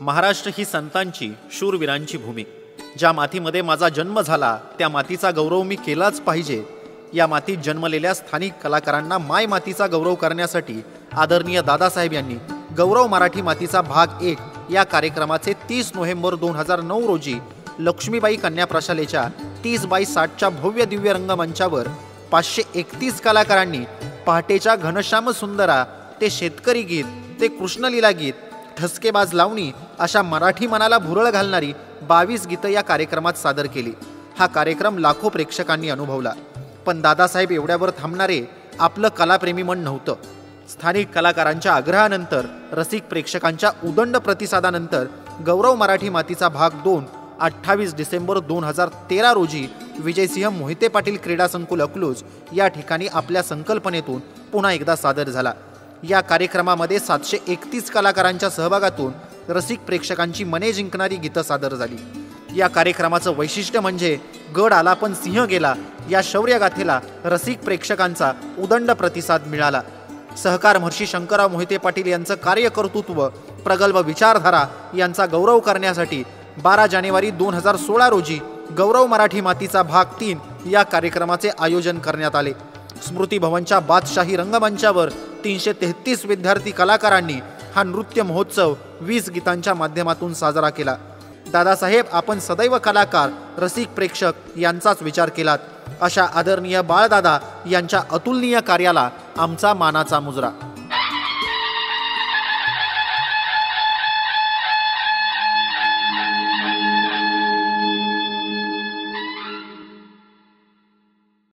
महाराष्ट्र ही संतांची शूरवीरांची भूमी. ज्या मातीमध्ये माझा जन्म झाला त्या मातीचा गौरव मी केलाच पाहिजे. या मातीत जन्मलेल्या स्थानिक कलाकारांना माय मातीचा गौरव करण्यासाठी आदरणीय दादासाहेब यांनी गौरव मराठी मातीचा भाग 1 या कार्यक्रमाचे 30 नोव्हेंबर 2009 रोजी लक्ष्मीबाई कन्या प्रशालेच्या 30x60च्या भव्य दिव्य रंगमंचावर 531 कलाकारांनी पहाटेच्या घनश्याम सुंदरा ते शेतकरी गीत ते कृष्णलीला गीत ठसकेबाज लावणी अशा मराठी मनाला भुरळ घालणारी 22 गीतं या कार्यक्रमात सादर केली. हा कार्यक्रम लाखो प्रेक्षकांनी अनुभवला. पण दादासाहेब एवढ्यावर थांबणारे आपलं कलाप्रेमी मन नव्हतं. स्थानिक कलाकारांच्या आग्रहानंतर रसिक प्रेक्षकांच्या उदंड प्रतिसादानंतर गौरव मराठी मातीचा भाग 2 28 डिसेंबर 2013 रोजी विजयसिंह मोहिते पाटील क्रीडा संकुल अकलूज या ठिकाणी आपल्या संकल्पनेतून पुन्हा एकदा सादर झाला. या कार्यक्रमामध्ये 731 कलाकारांच्या सहभागातून रसिक प्रेक्षकांची मने जिंकणारी गीतं सादर झाली. या कार्यक्रमाचं वैशिष्ट्य म्हणजे गड आला पण सिंह गेला या शौर्यगाथेला रसिक प्रेक्षकांचा उदंड प्रतिसाद मिळाला. सहकार महर्षी शंकरराव मोहिते पाटील यांचं कार्यकर्तृत्व प्रगल्भ विचारधारा यांचा गौरव करण्यासाठी 12 जानेवारी 2016 रोजी गौरव मराठी मातीचा भाग 3 या कार्यक्रमाचे आयोजन करण्यात आले. स्मृती भवनच्या बादशाही रंगमंचावर 333 विद्यार्थी कलाकारांनी हा नृत्य महोत्सव 20 गीतांच्या माध्यमातून साजरा केला. दादासाहेब, आपण सदैव कलाकार रसिक प्रेक्षक यांचाच विचार केलात. अशा आदरणीय बाळदादा यांच्या अतुलनीय कार्याला आमचा मानाचा मुजरा.